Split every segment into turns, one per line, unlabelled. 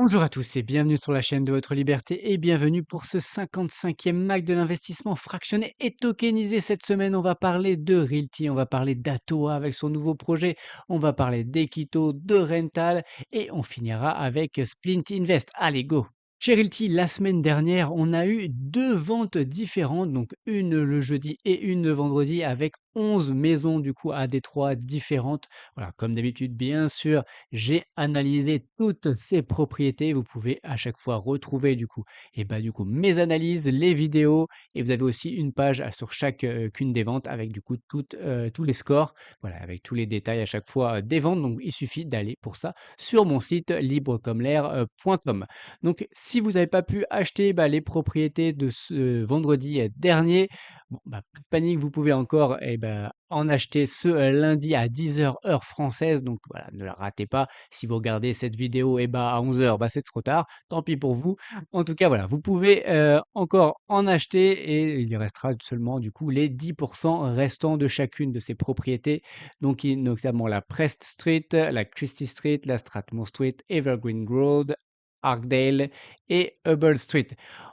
Bonjour à tous et bienvenue sur la chaîne de votre liberté et bienvenue pour ce 55e Mac de l'investissement fractionné et tokenisé. Cette semaine, on va parler de Realty, on va parler d'Atoa avec son nouveau projet, on va parler d'Equito, de Rental et on finira avec Splint Invest. Allez, go! Chez Realty, la semaine dernière, on a eu deux ventes différentes, donc une le jeudi et une le vendredi avec 11 maisons du coup à Détroit différentes. Voilà, comme d'habitude, bien sûr, j'ai analysé toutes ces propriétés. Vous pouvez à chaque fois retrouver du coup mes analyses, les vidéos et vous avez aussi une page sur chacune des ventes avec du coup tous les scores, voilà, avec tous les détails à chaque fois des ventes. Donc il suffit d'aller pour ça sur mon site librecommerce.com. Donc si vous n'avez pas pu acheter les propriétés de ce vendredi dernier, bon, pas de panique, vous pouvez encore en acheter ce lundi à 10 heures heure française. Donc voilà, ne la ratez pas. Si vous regardez cette vidéo à 11 heures, c'est trop tard. Tant pis pour vous. En tout cas, voilà, vous pouvez encore en acheter et il restera seulement du coup les 10% restants de chacune de ces propriétés. Donc notamment la Prest Street, la Christie Street, la Strathmore Street, Evergreen Road, Arkdale et Hubble Street.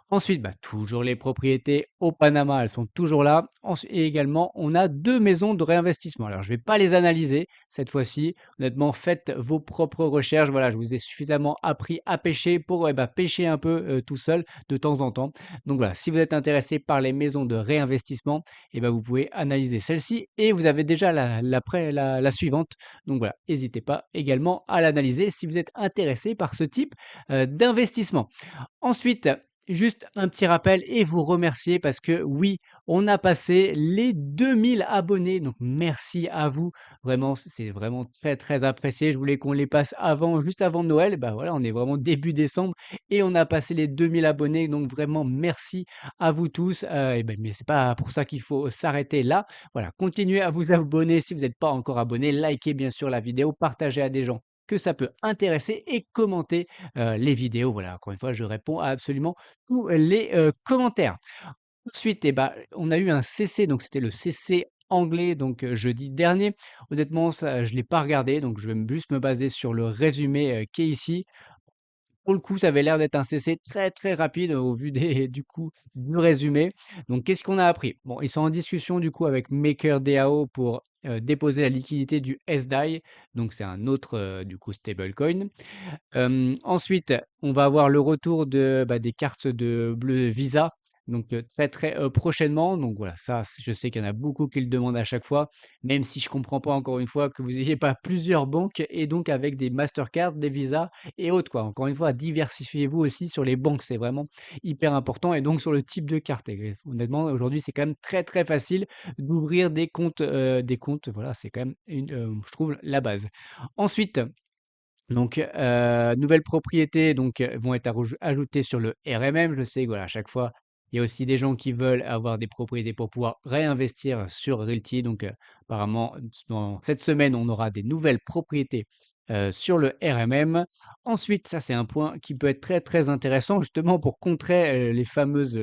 Ensuite, toujours les propriétés au Panama, elles sont toujours là. Et également, on a deux maisons de réinvestissement. Alors, je ne vais pas les analyser cette fois-ci. Honnêtement, faites vos propres recherches. Voilà, je vous ai suffisamment appris à pêcher pour pêcher un peu tout seul de temps en temps. Donc voilà, si vous êtes intéressé par les maisons de réinvestissement, vous pouvez analyser celle-ci et vous avez déjà la suivante. Donc voilà, n'hésitez pas également à l'analyser si vous êtes intéressé par ce type d'investissement. Ensuite, juste un petit rappel et vous remercier parce que oui, on a passé les 2000 abonnés. Donc merci à vous. Vraiment, c'est vraiment très très apprécié. Je voulais qu'on les passe avant, juste avant Noël. Voilà, on est vraiment début décembre et on a passé les 2000 abonnés. Donc vraiment merci à vous tous. Mais c'est pas pour ça qu'il faut s'arrêter là. Voilà, continuez à vous abonner si vous n'êtes pas encore abonné. Likez bien sûr la vidéo, partagez à des gens que ça peut intéresser et commentez les vidéos. Voilà, encore une fois, je réponds à absolument tous les commentaires. Ensuite, on a eu un CC, donc c'était le CC anglais, donc jeudi dernier. Honnêtement, ça, je ne l'ai pas regardé, donc je vais juste me baser sur le résumé qui est ici. Pour le coup, ça avait l'air d'être un CC très, très rapide au vu des du coup, du résumé. Donc qu'est-ce qu'on a appris? Bon, ils sont en discussion du coup avec MakerDAO pour, déposer la liquidité du SDAI, donc c'est un autre, du coup stablecoin. Ensuite, on va avoir le retour des cartes de bleu Visa, donc très, très, prochainement. Donc voilà, ça, je sais qu'il y en a beaucoup qui le demandent à chaque fois, même si je comprends pas encore une fois que vous ayez pas plusieurs banques et donc avec des Mastercard, des Visa et autres quoi. Encore une fois, diversifiez-vous aussi sur les banques, c'est vraiment hyper important et donc sur le type de carte et honnêtement, aujourd'hui, c'est quand même très, très facile d'ouvrir des comptes, voilà, c'est quand même je trouve la base. Ensuite, donc, nouvelles propriétés donc, vont être ajoutées sur le RMM. Je sais que voilà, à chaque fois, il y a aussi des gens qui veulent avoir des propriétés pour pouvoir réinvestir sur Realty. Donc, apparemment, dans cette semaine, on aura des nouvelles propriétés, sur le RMM. Ensuite, ça, c'est un point qui peut être très, très intéressant justement pour contrer, les fameuses,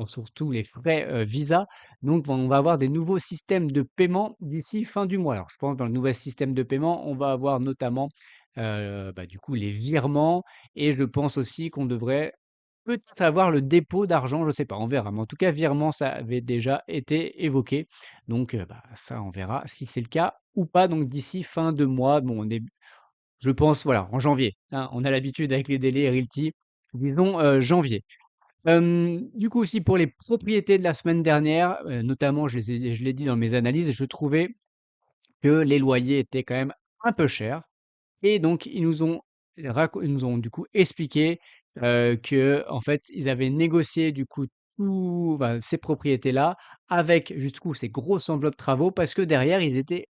surtout les frais, Visa. Donc, on va avoir des nouveaux systèmes de paiement d'ici fin du mois. Alors, je pense dans le nouvel système de paiement, on va avoir notamment du coup, les virements et je pense aussi qu'on devrait peut-être avoir le dépôt d'argent, je sais pas, on verra. Mais en tout cas, virement, ça avait déjà été évoqué. Donc, ça, on verra si c'est le cas ou pas. Donc, d'ici fin de mois, bon, je pense, voilà, en janvier, hein. On a l'habitude avec les délais Realty, disons janvier. Du coup, aussi pour les propriétés de la semaine dernière, notamment, je l'ai dit dans mes analyses, je trouvais que les loyers étaient quand même un peu chers. Et donc ils nous ont du coup expliqué, qu'en fait, ils avaient négocié du coup ces propriétés-là avec, du coup, ces grosses enveloppes travaux parce que derrière, ils étaient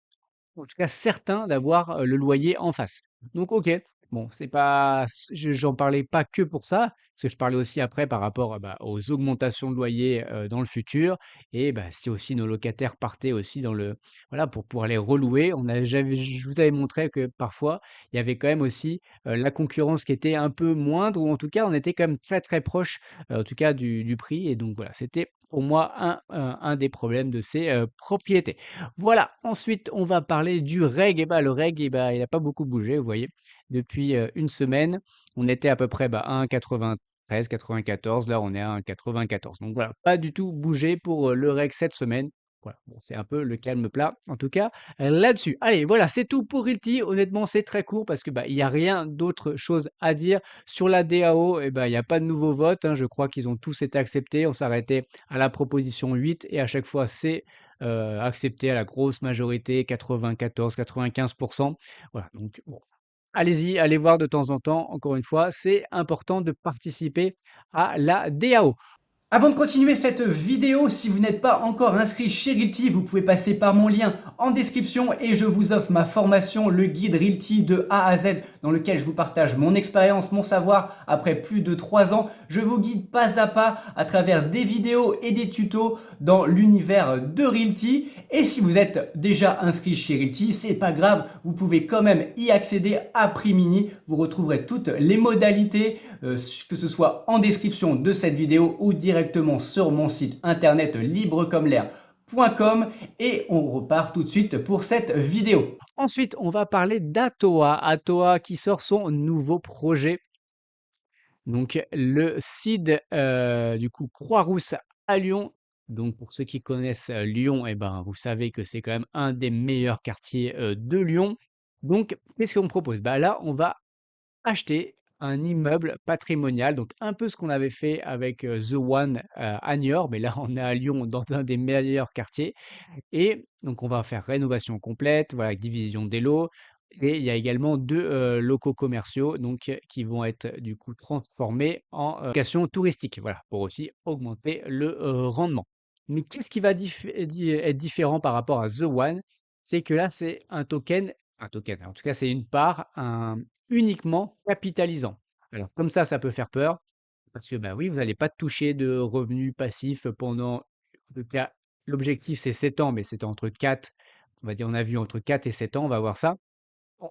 en tout cas certains d'avoir, le loyer en face. Donc OK, bon, c'est pas j'en parlais pas que pour ça, parce que je parlais aussi après par rapport, aux augmentations de loyer, dans le futur et si aussi nos locataires partaient aussi dans le voilà, pour pouvoir les relouer. Je vous avais montré que parfois, il y avait quand même aussi, la concurrence qui était un peu moindre ou en tout cas, on était quand même très, très proche, en tout cas du prix et donc voilà, c'était pour moi un des problèmes de ces, propriétés. Voilà, ensuite on va parler du reg et bah, le reg et bah, il a pas beaucoup bougé, vous voyez? Depuis, 1 semaine, on était à peu près, bah, à 1,93-94, là on est à 1,94. Donc voilà, pas du tout bougé pour, le reg cette semaine. Voilà, bon, c'est un peu le calme plat, en tout cas, là-dessus. Allez, voilà, c'est tout pour Realty. Honnêtement, c'est très court parce que, bah, il y a rien d'autre chose à dire. Sur la DAO et bah, il y a pas de nouveau vote, hein. Je crois qu'ils ont tous été acceptés. On s'arrêtait à la proposition 8 et à chaque fois, c'est, accepté à la grosse majorité, 94-95. Voilà, donc bon, allez-y, allez voir de temps en temps. Encore une fois, c'est important de participer à la DAO. Avant de continuer cette vidéo, si vous n'êtes pas encore inscrit chez Realty, vous pouvez passer par mon lien en description et je vous offre ma formation, le guide Realty de A à Z, dans lequel je vous partage mon expérience, mon savoir. Après plus de 3 ans, je vous guide pas à pas à travers des vidéos et des tutos dans l'univers de Realty. Et si vous êtes déjà inscrit chez Realty, c'est pas grave, vous pouvez quand même y accéder à prix mini. Vous retrouverez toutes les modalités, que ce soit en description de cette vidéo ou directement sur mon site internet librecommel'air.com et on repart tout de suite pour cette vidéo. Ensuite, on va parler d'Atoa. Atoa qui sort son nouveau projet. Donc le CID, du coup Croix-Rousse à Lyon. Donc pour ceux qui connaissent, Lyon et ben, vous savez que c'est quand même un des meilleurs quartiers, de Lyon. Donc qu'est-ce qu'on propose? Bah là, on va acheter un immeuble patrimonial, donc un peu ce qu'on avait fait avec, The One, à Niort, mais là on est à Lyon dans un des meilleurs quartiers et donc on va faire rénovation complète, voilà, division des lots et il y a également 2 locaux commerciaux donc qui vont être du coup transformés en, location touristique, voilà, pour aussi augmenter le, rendement. Mais qu'est-ce qui va être différent par rapport à The One? C'est que là, c'est un token, en tout cas, c'est une part, uniquement capitalisant. Alors comme ça peut faire peur parce que, bah, oui, vous n'allez pas toucher de revenus passifs pendant, en tout cas, l'objectif c'est 7 ans, mais c'est entre 4, on va dire, on a vu entre 4 et 7 ans, on va voir ça. Bon,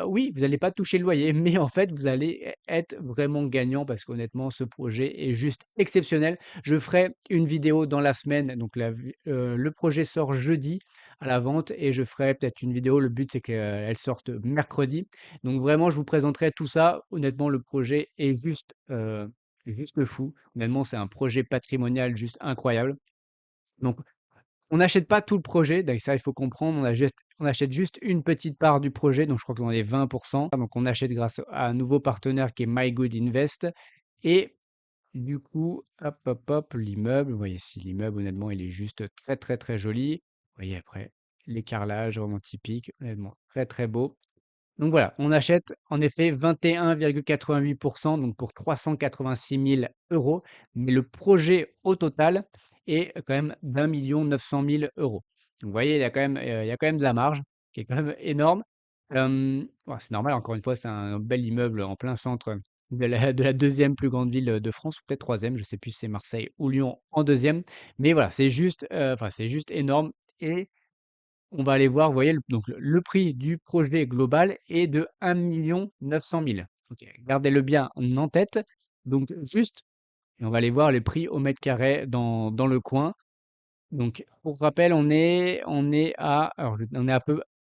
oui, vous allez pas toucher le loyer, mais en fait, vous allez être vraiment gagnant parce qu'honnêtement, ce projet est juste exceptionnel. Je ferai une vidéo dans la semaine, donc le projet sort jeudi à la vente et je ferai peut-être une vidéo. Le but, c'est qu'elle sorte mercredi. Donc vraiment, je vous présenterai tout ça. Honnêtement, le projet est juste fou. Honnêtement, c'est un projet patrimonial juste incroyable. Donc on n'achète pas tout le projet, donc ça, il faut comprendre, on achète juste une petite part du projet, donc je crois que j'en ai 20. Donc on achète grâce à un nouveau partenaire qui est My Good Invest et du coup, hop, hop, hop, l'immeuble, vous voyez ici l'immeuble, honnêtement, il est juste très, très, très joli. Vous voyez après, les carrelages vraiment typiques, honnêtement, très, très beau. Donc voilà, on achète en effet 21,88 donc pour 386 000 €, mais le projet au total est quand même d'1 900 000 €. Donc vous voyez, il y a quand même de la marge qui est quand même énorme. Ouais, c'est normal, encore une fois, c'est un bel immeuble en plein centre de la 2e plus grande ville, de France ou peut-être 3e, je ne sais plus si c'est Marseille ou Lyon en 2e. Mais voilà, c'est juste, enfin, c'est juste énorme et on va aller voir, vous voyez, le prix du projet global est de 1 900 000 €. OK, gardez-le bien en tête. Donc juste et on va aller voir les prix au mètre carré dans le coin. Donc pour rappel, on est à alors on est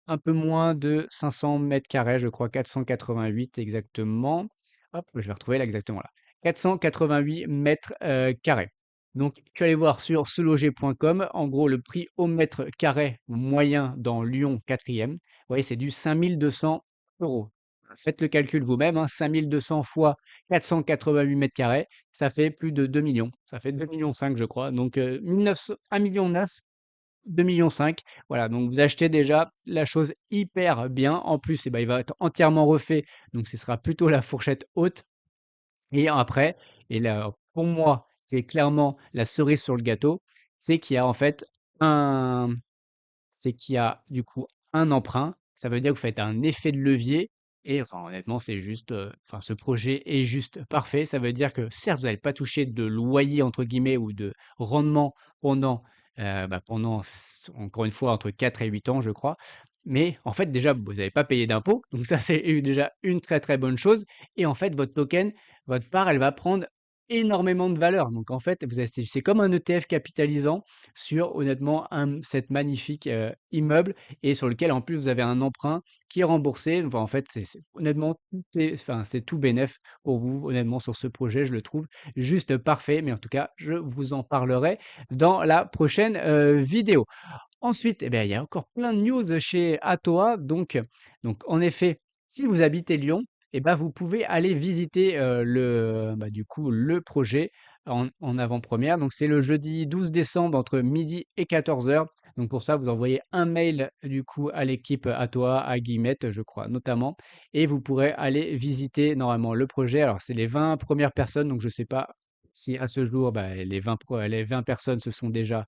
un peu moins de 500 carrés, je crois 488 exactement. Hop, je vais retrouver là exactement là. 488 carrés. Donc je suis allé voir sur seloger.com. En gros, le prix au mètre carré moyen dans Lyon 4e, vous voyez, c'est du 5 200 €. Faites le calcul vous-même, hein, 5 200 fois 488 carrés, ça fait plus de 2 millions. Ça fait 2,5 millions je crois. Donc 1,9 million, 2,5 millions. Voilà, donc vous achetez déjà la chose hyper bien. En plus, eh ben, il va être entièrement refait, donc ce sera plutôt la fourchette haute. Et après, et là, pour moi, c'est clairement la cerise sur le gâteau, c'est qu'il y a en fait un c'est qu'il y a du coup un emprunt. Ça veut dire que vous faites un effet de levier et enfin honnêtement, c'est juste, enfin ce projet est juste parfait. Ça veut dire que certes, vous n'allez pas toucher de «loyer» entre guillemets ou de rendement pendant, pendant encore une fois entre 4 et 8 ans je crois. Mais en fait déjà vous n'avez pas payé d'impôts, donc ça c'est déjà une très, très bonne chose et en fait votre token, votre part, elle va prendre énormément de valeur. Donc en fait, vous avez c'est comme un ETF capitalisant sur honnêtement cet magnifique, immeuble et sur lequel en plus vous avez un emprunt qui est remboursé. Enfin en fait, c'est honnêtement tout est enfin c'est tout bénef pour vous honnêtement sur ce projet. Je le trouve juste parfait, mais en tout cas, je vous en parlerai dans la prochaine, vidéo. Ensuite, eh beh, il y a encore plein de news chez Atoa. Donc en effet, si vous habitez Lyon, eh ben vous pouvez aller visiter, du coup, le projet en avant-première. Donc c'est le jeudi 12 décembre entre midi et 14 heures. Donc pour ça, vous envoyez un mail, du coup, à l'équipe Atoa, à Guillemette, je crois notamment, et vous pourrez aller visiter normalement le projet. Alors c'est les 20 premières personnes, donc je ne sais pas si à ce jour, bah, les 20 personnes se sont déjà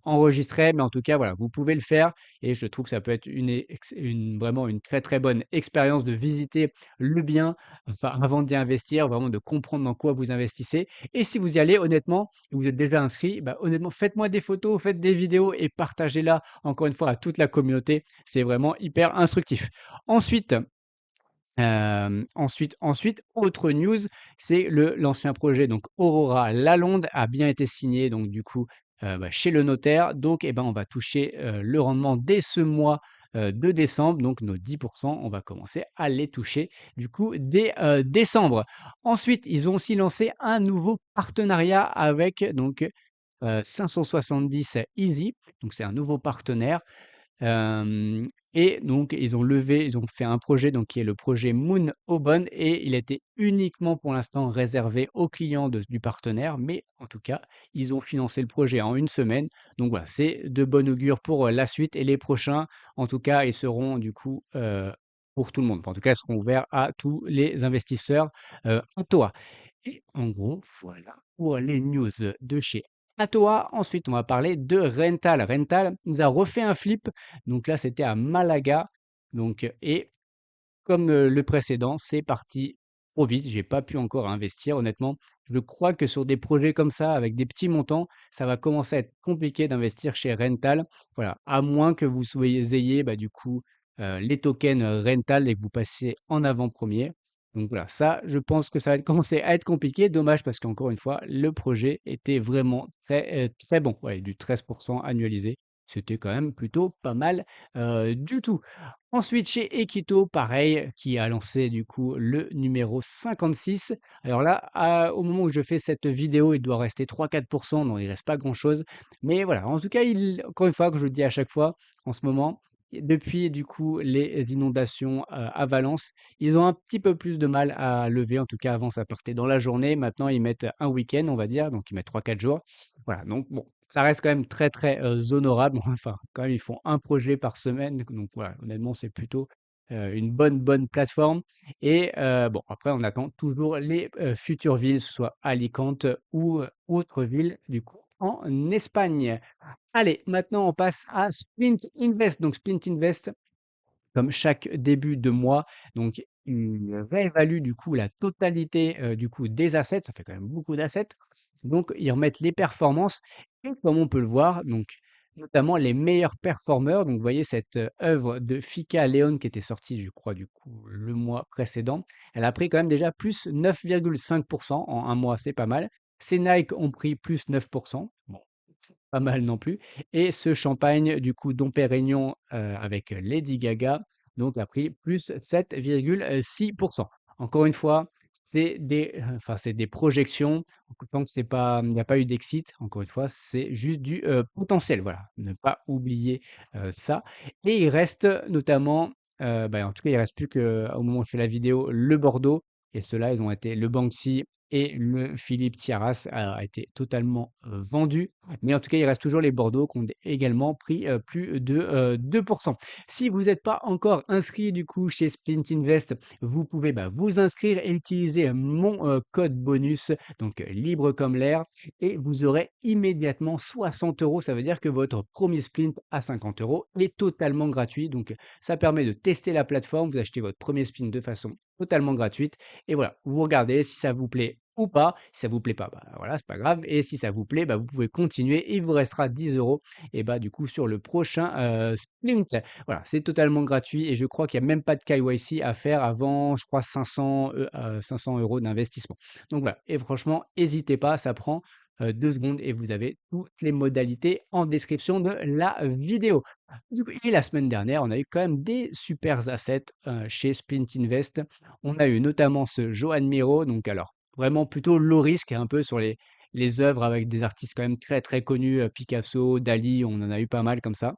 enregistré, mais en tout cas, voilà, vous pouvez le faire et je trouve que ça peut être vraiment une très, très bonne expérience de visiter le bien, enfin, avant d'y investir, vraiment de comprendre dans quoi vous investissez et si vous y allez, honnêtement, vous êtes déjà inscrit, bah, honnêtement, faites-moi des photos, faites des vidéos et partagez-la, encore une fois, à toute la communauté. C'est vraiment hyper instructif. Ensuite, autre news, c'est l'ancien projet, donc Aurora Lalonde a bien été signé, donc du coup, chez le notaire. Donc et ben, on va toucher, le rendement dès ce mois, de décembre. Donc nos 10 on va commencer à les toucher, du coup, dès, décembre. Ensuite, ils ont aussi lancé un nouveau partenariat avec donc, 570 Easy. Donc c'est un nouveau partenaire. Hem et donc ils ont fait un projet donc qui est le projet Moon Aubonne et il était uniquement pour l'instant réservé aux clients du partenaire, mais en tout cas, ils ont financé le projet en une semaine. Donc voilà, c'est de bon augure pour, la suite et les prochains. En tout cas, ils seront du coup, pour tout le monde. Enfin, en tout cas, ils seront ouverts à tous les investisseurs, à toi. Et en gros, voilà pour les news de chez Atoa. Ensuite, on va parler de Rental. Rental nous a refait un flip. Donc là, c'était à Malaga. Et comme le précédent, c'est parti trop vite. J'ai pas pu encore investir, honnêtement. Je crois que sur des projets comme ça, avec des petits montants, ça va commencer à être compliqué d'investir chez Rental. Voilà, à moins que vous ayez du coup les tokens Rental et que vous passiez en avant-première. Donc voilà, ça, je pense que ça va commencer à être compliqué. Dommage parce qu'encore une fois, le projet était vraiment très, très bon. Ouais, du 13% annualisé. C'était quand même plutôt pas mal du tout. Ensuite, chez Equito, pareil, qui a lancé du coup le numéro 56. Alors là, au moment où je fais cette vidéo, il doit rester 3-4%, donc il reste pas grand-chose. Mais voilà, en tout cas, encore une fois, que je le dis à chaque fois, en ce moment, depuis du coup les inondations à Valence, ils ont un petit peu plus de mal à lever. En tout cas, avant, ça partait dans la journée. Maintenant, ils mettent un week-end, on va dire, donc ils mettent 3-4 jours. Voilà, donc bon, ça reste quand même très, très, honorable. Enfin, quand même, ils font un projet par semaine, donc voilà, honnêtement, c'est plutôt, une bonne plateforme et bon, après, on attend toujours les, futures villes, soit Alicante ou, autre ville, du coup, en Espagne. Allez, maintenant, on passe à Splint Invest. Donc Splint Invest, comme chaque début de mois, donc il réévalue du coup la totalité, du coup des assets, ça fait quand même beaucoup d'assets. Donc ils remettent les performances et comme on peut le voir, donc notamment les meilleurs performeurs, donc vous voyez cette, œuvre de Fika Leon qui était sortie, je crois du coup le mois précédent, elle a pris quand même déjà plus 9,5 en un mois, c'est pas mal. Ces Nike ont pris plus 9. Bon, pas mal non plus et ce champagne du coup Dom Pérignon, avec Lady Gaga, donc a pris plus 7,6. Encore une fois, c'est des projections, tant que c'est pas il n'y a pas eu d'exit, encore une fois, c'est juste du, potentiel, voilà. Ne pas oublier, ça et il reste notamment, en tout cas, il reste plus qu'au moment où je fais la vidéo, le Bordeaux et ceux-là, ils ont été le Banksy et le Philippe Tiaras a été totalement, vendu. Mais en tout cas, il reste toujours les Bordeaux qui ont également pris, plus de, 2. Si vous n'êtes pas encore inscrit du coup chez Splint Invest, vous pouvez, vous inscrire et utiliser, mon, code bonus, donc libre comme l'air et vous aurez immédiatement 60 €. Ça veut dire que votre premier Splint à 50 € est totalement gratuit. Donc ça permet de tester la plateforme, vous achetez votre premier Splint de façon totalement gratuite et voilà, vous regardez si ça vous plaît ou pas. Si ça vous plaît pas, bah, voilà, c'est pas grave et si ça vous plaît, bah, vous pouvez continuer. Il vous restera 10 € et bah, du coup sur le prochain, sprint. Voilà, c'est totalement gratuit et je crois qu'il y a même pas de KYC à faire avant, je crois 500 € d'investissement. Donc voilà et franchement, hésitez pas, ça prend, 2 secondes et vous avez toutes les modalités en description de la vidéo. Du coup et la semaine dernière, on a eu quand même des supers assets, chez Splint Invest. On a eu notamment ce Joan Miro, donc alors vraiment plutôt low risk un peu sur les œuvres avec des artistes quand même très, très connus, Picasso, Dali, on en a eu pas mal comme ça.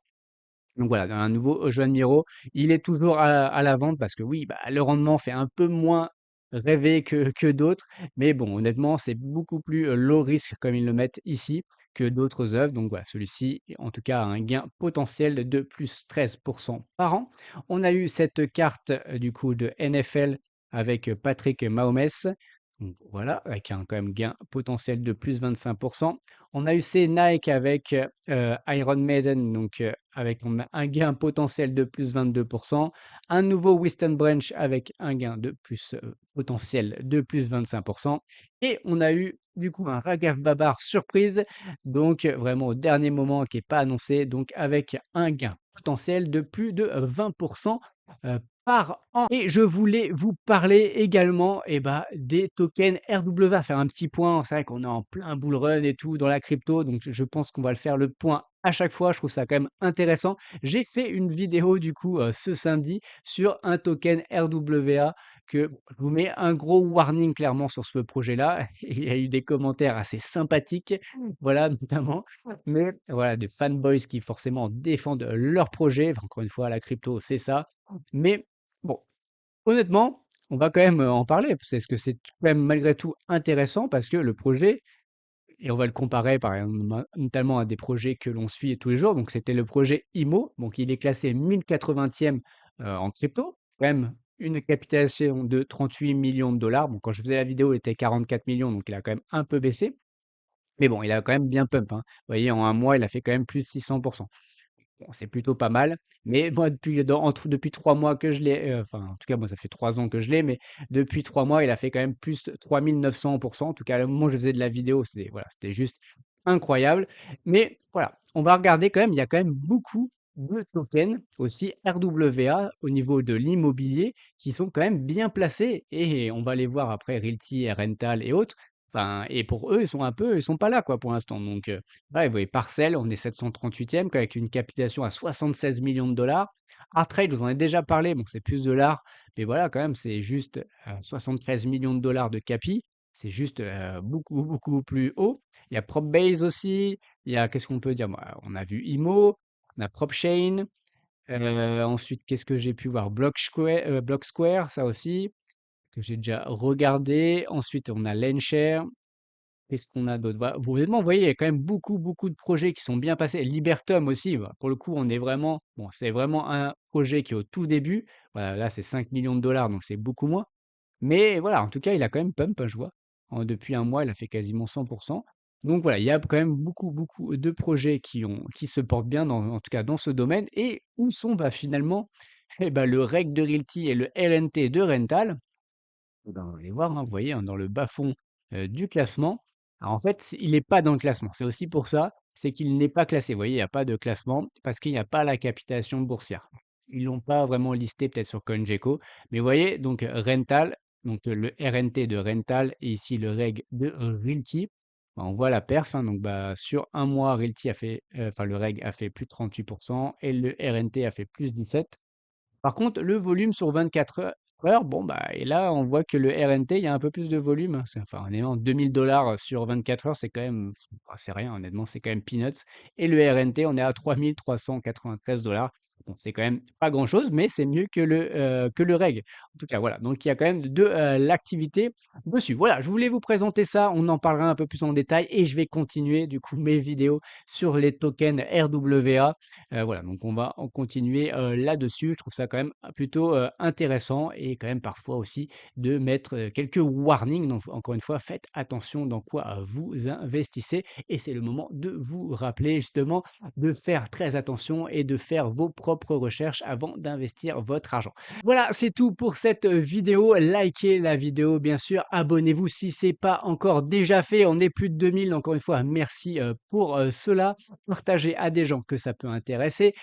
Donc voilà, un nouveau Joan Miro, il est toujours à la vente parce que oui, bah, le rendement fait un peu moins rêver que d'autres, mais bon, honnêtement, c'est beaucoup plus, low risk comme ils le mettent ici que d'autres œuvres. Donc voilà, celui-ci, en tout cas, a un gain potentiel de plus 13 par an. On a eu cette carte, du coup de NFL avec, Patrick Mahomes. Donc voilà, avec un quand même gain potentiel de plus 25. On a eu ces Nike avec, Iron Maiden, donc avec un gain potentiel de plus 22. Un nouveau Western Branch avec un gain de plus, potentiel de plus 25. Et on a eu du coup un Raghav Babar surprise, donc vraiment au dernier moment qui est pas annoncé, donc avec un gain potentiel de plus de 20 par an. Et je voulais vous parler également des tokens RWA, faire un petit point. C'est vrai qu'on est en plein bull run et tout dans la crypto, donc je pense qu'on va le faire le point à chaque fois. Je trouve ça quand même intéressant. J'ai fait une vidéo du coup ce samedi sur un token RWA que bon, je vous mets un gros warning clairement sur ce projet-là. Il y a eu des commentaires assez sympathiques, voilà notamment, mais voilà des fanboys qui forcément défendent leur projet. Enfin, encore une fois, la crypto, c'est ça. Mais bon, honnêtement, on va quand même, en parler, parce que c'est quand même malgré tout intéressant parce que le projet et on va le comparer par exemple notamment à des projets que l'on suit tous les jours. Donc c'était le projet IMO, donc il est classé 1080e, en crypto, quand même une capitalisation de 38 millions de dollars. Bon, quand je faisais la vidéo, il était 44 millions, donc il a quand même un peu baissé. Mais bon, il a quand même bien pump, hein. Vous voyez, en un mois, il a fait quand même plus 600. Bon, c'est plutôt pas mal, mais moi depuis 3 mois que je l'ai, enfin, en tout cas, moi, ça fait 3 ans que je l'ai, mais depuis 3 mois, il a fait quand même plus de 3 900. En tout cas, au moment où je faisais de la vidéo, c'était voilà, c'était juste incroyable. Mais voilà, on va regarder quand même, il y a quand même beaucoup de tokens aussi RWA au niveau de l'immobilier qui sont quand même bien placés et on va les voir après Realty, Rental et autres. Enfin et pour eux, ils sont pas là quoi pour l'instant donc ouais, vous voyez, Parcel, on est 738e avec une capitalisation à 76 millions de dollars. Artrade, je vous en ai déjà parlé, bon, c'est plus de l'art, mais voilà, quand même, c'est juste 73 millions de dollars de capi. C'est juste beaucoup, beaucoup plus haut. Il y a PropBase aussi. Il y a, qu'est-ce qu'on peut dire? Bah, on a vu IMO, on a PropChain. Ensuite, qu'est-ce que j'ai pu voir? Block Square, ça aussi, que j'ai déjà regardé. Ensuite, on a Lenshare. Qu'est-ce qu'on a d'autre? Voilà, honnêtement, vous voyez, il y a quand même beaucoup, beaucoup de projets qui sont bien passés. Libertum aussi, bah, pour le coup, on est vraiment bon, c'est vraiment un projet qui est au tout début. Voilà, là, c'est 5 millions de dollars, donc c'est beaucoup moins. Mais voilà, en tout cas, il a quand même pump, hein, je vois. Depuis un mois, il a fait quasiment 100. Donc voilà, il y a quand même beaucoup, beaucoup de projets qui se portent bien, en tout cas dans ce domaine. Et où sont finalement le REC de Realty et le LNT de Rental? Eh ben, on va les voir, hein, vous voyez, hein, dans le bas-fond, du classement. Alors en fait, il n'est pas dans le classement. C'est aussi pour ça, c'est qu'il n'est pas classé. Vous voyez, il n'y a pas de classement parce qu'il n'y a pas la capitalisation boursière. Ils l'ont pas vraiment listé peut-être sur CoinGecko, mais vous voyez donc Rental, donc le RNT de Rental et ici le reg de Realty. Bah, on voit la perf, hein, donc sur un mois, Realty a fait, enfin le reg a fait plus de 38 et le RNT a fait plus 17. Par contre, le volume sur 24 heures, bon, et là, on voit que le RNT, il y a un peu plus de volume, hein. Enfin, honnêtement, 2 000 $ sur 24 heures, c'est quand même, c'est rien, honnêtement, c'est quand même peanuts. Et le RNT, on est à 3 393 $. Bon, c'est quand même pas grand-chose, mais c'est mieux que le reg. En tout cas, voilà. Donc, il y a quand même de l'activité dessus. Voilà, je voulais vous présenter ça. On en parlera un peu plus en détail et je vais continuer, du coup, mes vidéos sur les tokens RWA. Voilà, donc on va en continuer, là-dessus. Je trouve ça quand même plutôt, intéressant et quand même parfois aussi de mettre, quelques warnings. Donc encore une fois, faites attention dans quoi, vous investissez et c'est le moment de vous rappeler justement de faire très attention et de faire vos propres propres recherches avant d'investir votre argent. Voilà, c'est tout pour cette vidéo. Likez la vidéo, bien sûr. Abonnez-vous si c'est pas encore déjà fait. On est plus de 2000. Encore une fois, merci pour cela. Partagez à des gens que ça peut intéresser.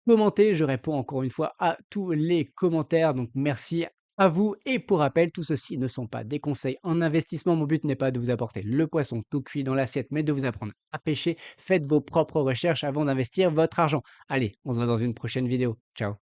Commentez, je réponds encore une fois à tous les commentaires. Donc merci à vous. Et pour rappel, tout ceci ne sont pas des conseils en investissement. Mon but n'est pas de vous apporter le poisson tout cuit dans l'assiette, mais de vous apprendre à pêcher. Faites vos propres recherches avant d'investir votre argent. Allez, on se voit dans une prochaine vidéo. Ciao.